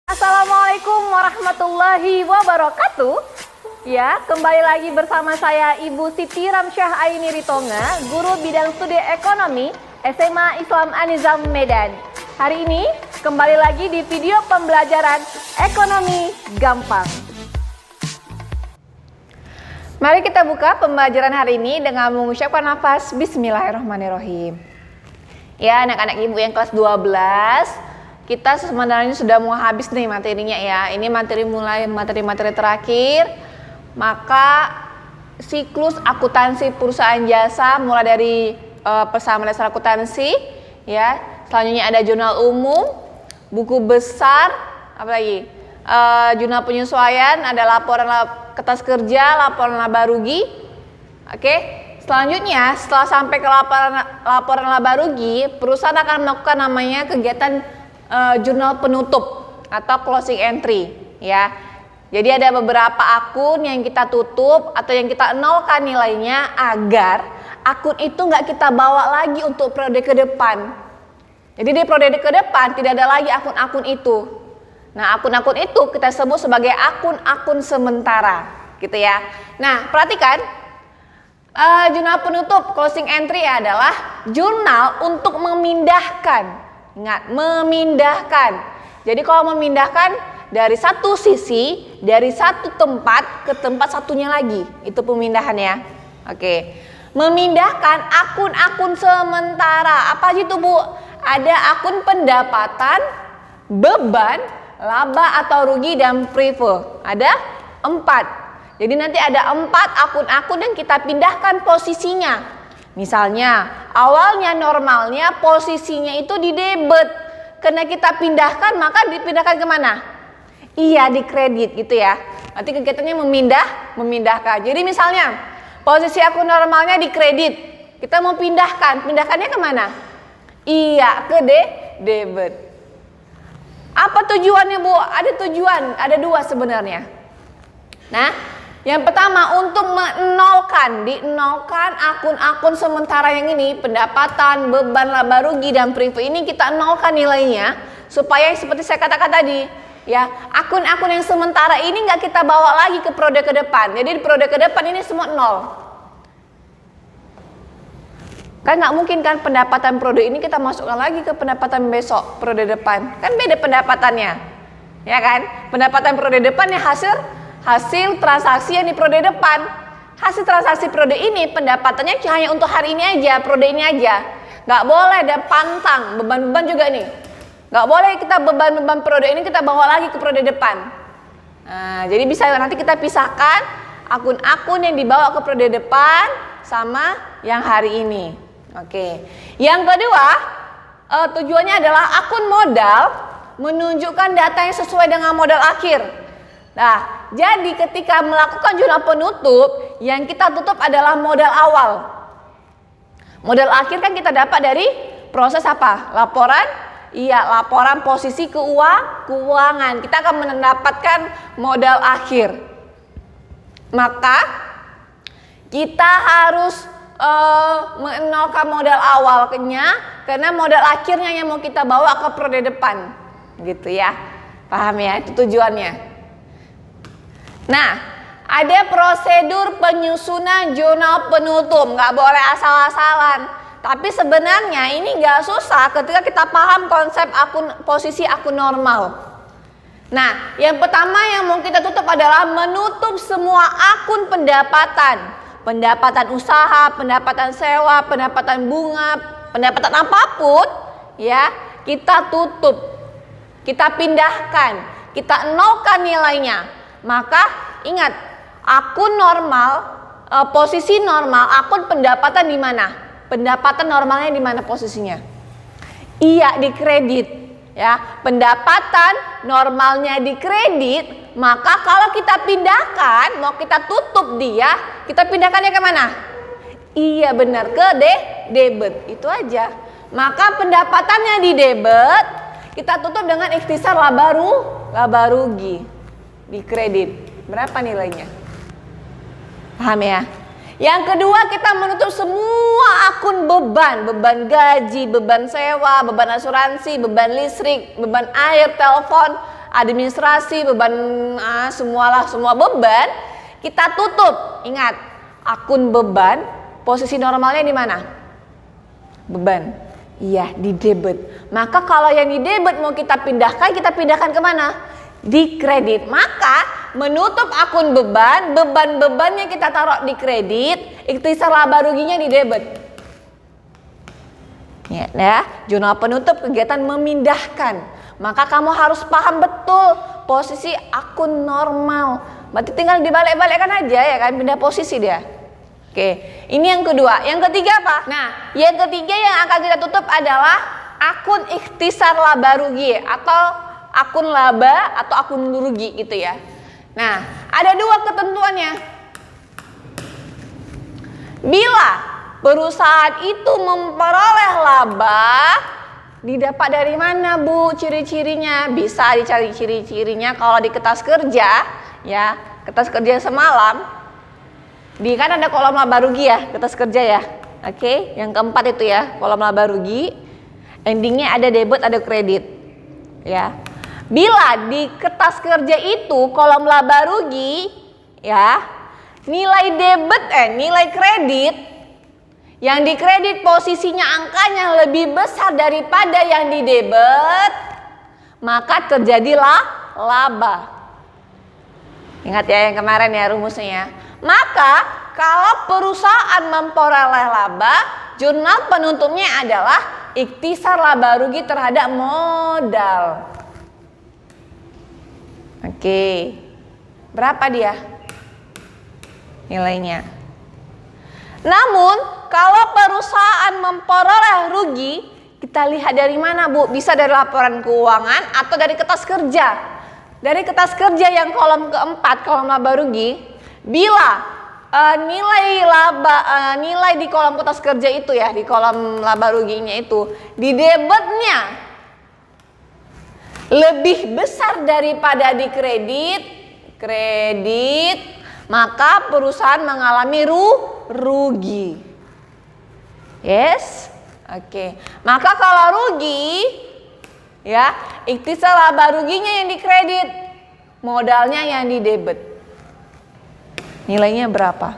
Assalamualaikum warahmatullahi wabarakatuh. Ya, kembali lagi bersama saya Ibu Siti Ramsyah Aini Ritonga, guru bidang studi ekonomi SMA Islam An-Nizam Medan. Hari ini kembali lagi di video pembelajaran ekonomi gampang. Mari kita buka pembelajaran hari ini dengan mengucapkan nafas Bismillahirrahmanirrahim. Ya, anak-anak ibu yang kelas 12, kita sebenarnya sudah mau habis nih materinya ya. Ini materi terakhir. Maka siklus akuntansi perusahaan jasa mulai dari persamaan dasar akuntansi ya. Selanjutnya ada jurnal umum, buku besar, apa lagi? Jurnal penyesuaian, ada laporan kertas kerja, laporan laba rugi. Oke. Selanjutnya setelah sampai ke laporan laba rugi, perusahaan akan melakukan namanya kegiatan jurnal penutup atau closing entry ya. Jadi ada beberapa akun yang kita tutup atau yang kita nolkan nilainya agar akun itu nggak kita bawa lagi untuk periode ke depan. Jadi di periode ke depan tidak ada lagi akun-akun itu. Nah, akun-akun itu kita sebut sebagai akun-akun sementara gitu ya. Nah, perhatikan jurnal penutup closing entry adalah jurnal untuk memindahkan. Ingat, memindahkan. Jadi kalau memindahkan dari satu sisi, dari satu tempat ke tempat satunya lagi, itu pemindahan ya. Oke. Memindahkan akun-akun sementara. Apa aja itu, Bu? Ada akun pendapatan, beban, laba atau rugi dan prive. Ada 4. Jadi nanti ada 4 akun-akun yang kita pindahkan posisinya. Misalnya, awalnya normalnya posisinya itu di debit. Karena kita pindahkan, maka dipindahkan kemana? Iya, di kredit gitu ya. Nanti kegiatannya memindahkan. Jadi misalnya, posisi akun normalnya di kredit. Kita mau pindahkannya kemana? Iya, ke debit. Apa tujuannya, Bu? Ada tujuan, ada 2 sebenarnya. Nah, yang pertama untuk dinolkan akun-akun sementara yang ini, pendapatan, beban, laba rugi dan prive ini kita nolkan nilainya supaya seperti saya katakan tadi, ya, akun-akun yang sementara ini nggak kita bawa lagi ke periode ke depan. Jadi di periode ke depan ini semua nol. Kan nggak mungkin kan pendapatan periode ini kita masukkan lagi ke pendapatan besok periode depan. Kan beda pendapatannya. Ya kan? Pendapatan periode depan ya hasil transaksi yang di periode depan. Hasil transaksi periode ini pendapatannya hanya untuk hari ini aja, periode ini aja. Nggak boleh ada pantang, beban-beban juga nih. Nggak boleh kita beban-beban periode ini kita bawa lagi ke periode depan. Nah, jadi bisa nanti kita pisahkan akun-akun yang dibawa ke periode depan sama yang hari ini. Oke. Yang kedua, tujuannya adalah akun modal menunjukkan data yang sesuai dengan modal akhir. Nah, jadi ketika melakukan jurnal penutup, yang kita tutup adalah modal awal. Modal akhir kan kita dapat dari proses apa? Laporan? Iya, laporan posisi keuangan. Kita akan mendapatkan modal akhir. Maka kita harus menolkan modal awalnya karena modal akhirnya yang mau kita bawa ke periode depan. Gitu ya. Paham ya? Itu tujuannya. Nah, ada prosedur penyusunan jurnal penutup, nggak boleh asal-asalan. Tapi sebenarnya ini nggak susah ketika kita paham konsep posisi akun normal. Nah, yang pertama yang mau kita tutup adalah menutup semua akun pendapatan usaha, pendapatan sewa, pendapatan bunga, pendapatan apapun, ya kita tutup, kita pindahkan, kita nolkan nilainya. Maka ingat, akun normal, posisi normal, akun pendapatan di mana? Pendapatan normalnya di mana posisinya? Iya, di kredit. Ya, pendapatan normalnya di kredit. Maka kalau kita pindahkan, mau kita tutup dia, kita pindahkannya kemana? Iya benar, ke debit. Itu aja. Maka pendapatannya di debit, kita tutup dengan ikhtisar laba rugi. Di kredit berapa nilainya? Paham ya? Yang kedua, kita menutup semua akun beban gaji, beban sewa, beban asuransi, beban listrik, beban air, telepon, administrasi, beban semua beban kita tutup. Ingat, akun beban posisi normalnya di mana? Beban. Iya, di debit. Maka kalau yang di debit mau kita pindahkan kemana? Di kredit. Maka menutup akun beban-bebannya kita taruh di kredit, ikhtisar laba ruginya di debit. Ya, jurnal penutup kegiatan memindahkan. Maka kamu harus paham betul posisi akun normal. Berarti tinggal dibalik-balikkan aja ya kan, pindah posisi dia. Oke, ini yang kedua. Yang ketiga apa? Nah, yang ketiga yang akan kita tutup adalah akun ikhtisar laba rugi atau akun laba atau akun rugi gitu ya. Nah, ada dua ketentuannya. Bila perusahaan itu memperoleh laba, didapat dari mana Bu ciri-cirinya? Bisa dicari ciri-cirinya kalau di kertas kerja ya, kertas kerja semalam. Kan ada kolom laba rugi ya, kertas kerja ya. Oke, yang keempat itu ya, kolom laba rugi. Endingnya ada debit, ada kredit. Ya. Bila di kertas kerja itu kolom laba rugi ya, nilai kredit yang dikredit posisinya angkanya lebih besar daripada yang di debit, maka terjadilah laba. Ingat ya yang kemarin ya rumusnya ya. Maka kalau perusahaan memperoleh laba, jurnal penutupnya adalah ikhtisar laba rugi terhadap modal. Oke. Berapa dia nilainya? Namun kalau perusahaan memperoleh rugi, kita lihat dari mana Bu? Bisa dari laporan keuangan atau dari kertas kerja. Dari kertas kerja yang kolom keempat, kolom laba rugi, bila nilai di kolom kertas kerja itu ya, di kolom laba ruginya itu, di debitnya lebih besar daripada di kredit, maka perusahaan mengalami rugi. Yes? Oke. Maka kalau rugi ya, ikhtisar laba ruginya yang di kredit, modalnya yang di debit. Nilainya berapa?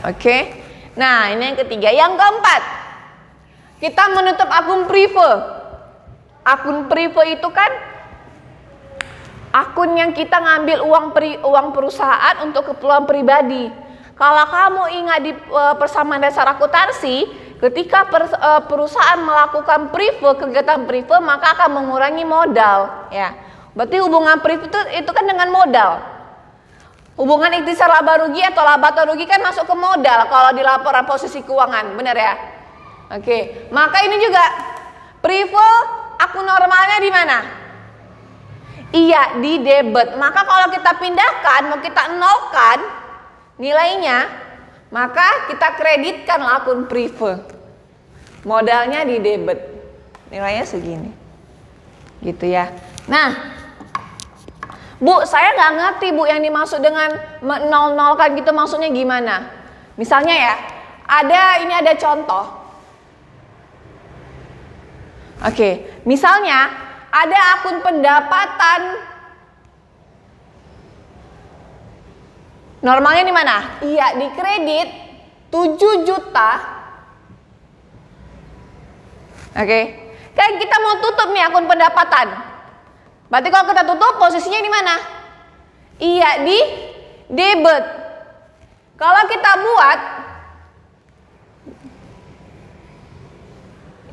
Oke. Nah, ini yang ketiga. Yang keempat, kita menutup akun prive. Akun prive itu kan akun yang kita ngambil uang perusahaan untuk keperluan pribadi. Kalau kamu ingat di persamaan dasar akuntansi, ketika perusahaan melakukan kegiatan prive, maka akan mengurangi modal. Ya, berarti hubungan prive itu kan dengan modal. Hubungan ikhtisar laba rugi atau laba atau rugi kan masuk ke modal kalau di laporan posisi keuangan, benar ya? Oke, maka ini juga prive akun normalnya di mana? Iya, di debit. Maka kalau kita pindahkan, mau kita nolkan nilainya, maka kita kreditkan akun prive. Modalnya di debit. Nilainya segini. Gitu ya. Nah, Bu, saya nggak ngerti Bu yang dimaksud dengan nol-nolkan gitu maksudnya gimana? Misalnya ya, ini ada contoh. Oke, misalnya ada akun pendapatan normalnya di mana? Iya, di kredit 7 juta. Oke. Kan kita mau tutup nih akun pendapatan. Berarti kalau kita tutup posisinya di mana? Iya, di debit. Kalau kita buat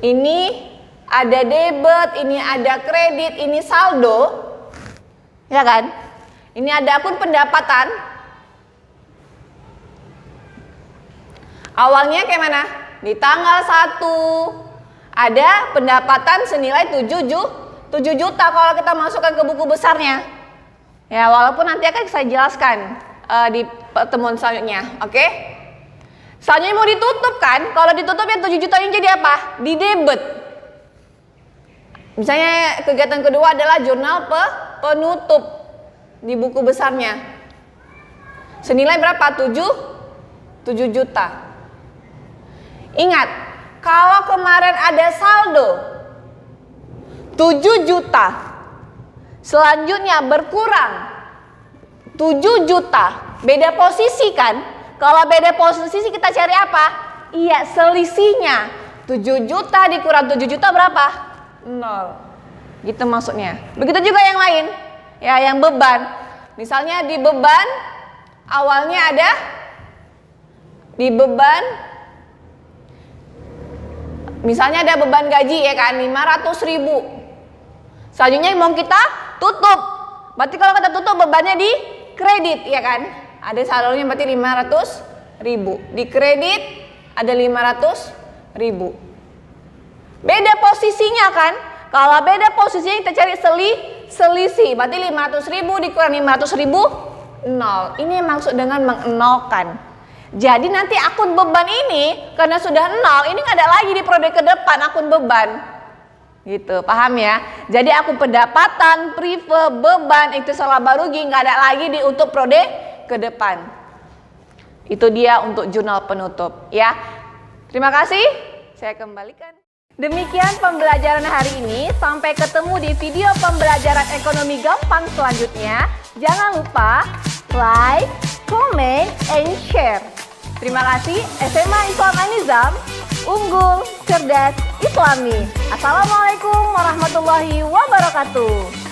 ini ada debit, ini ada kredit, ini saldo. Ya kan? Ini ada akun pendapatan. Awalnya kayak mana? Di tanggal 1 ada pendapatan senilai 7 juta kalau kita masukkan ke buku besarnya. Ya, walaupun nanti akan saya jelaskan di pertemuan selanjutnya. Oke? Selanjutnya mau ditutup kan? Kalau ditutup ya 7 juta ini jadi apa? Di debit. Misalnya kegiatan kedua adalah jurnal penutup di buku besarnya. Senilai berapa? 7 juta. Ingat, kalau kemarin ada saldo 7 juta. Selanjutnya berkurang 7 juta. Beda posisi kan? Kalau beda posisi kita cari apa? Iya, selisihnya. 7 juta dikurang 7 juta berapa? 0. Gitu maksudnya. Begitu juga yang lain. Ya, yang beban. Misalnya di beban awalnya ada di beban misalnya ada beban gaji ya kan 500.000. Selanjutnya mau kita tutup. Berarti kalau kita tutup bebannya di kredit ya kan? Ada saldonya berarti 500.000. Di kredit ada 500.000. Beda posisinya kan? Kalau beda posisinya kita cari selisih. Berarti 500.000 dikurang 500.000 0. Ini yang maksud dengan mengnolkan. Jadi nanti akun beban ini karena sudah 0, ini nggak ada lagi di periode ke depan akun beban. Gitu, paham ya? Jadi akun pendapatan, prive, beban itu laba rugi nggak ada lagi di untuk periode ke depan. Itu dia untuk jurnal penutup ya. Terima kasih. Saya kembalikan. Demikian pembelajaran hari ini. Sampai ketemu di video pembelajaran ekonomi gampang selanjutnya. Jangan lupa like, comment, and share. Terima kasih. SMA Islam An-Nizam, unggul, cerdas, Islami. Assalamualaikum warahmatullahi wabarakatuh.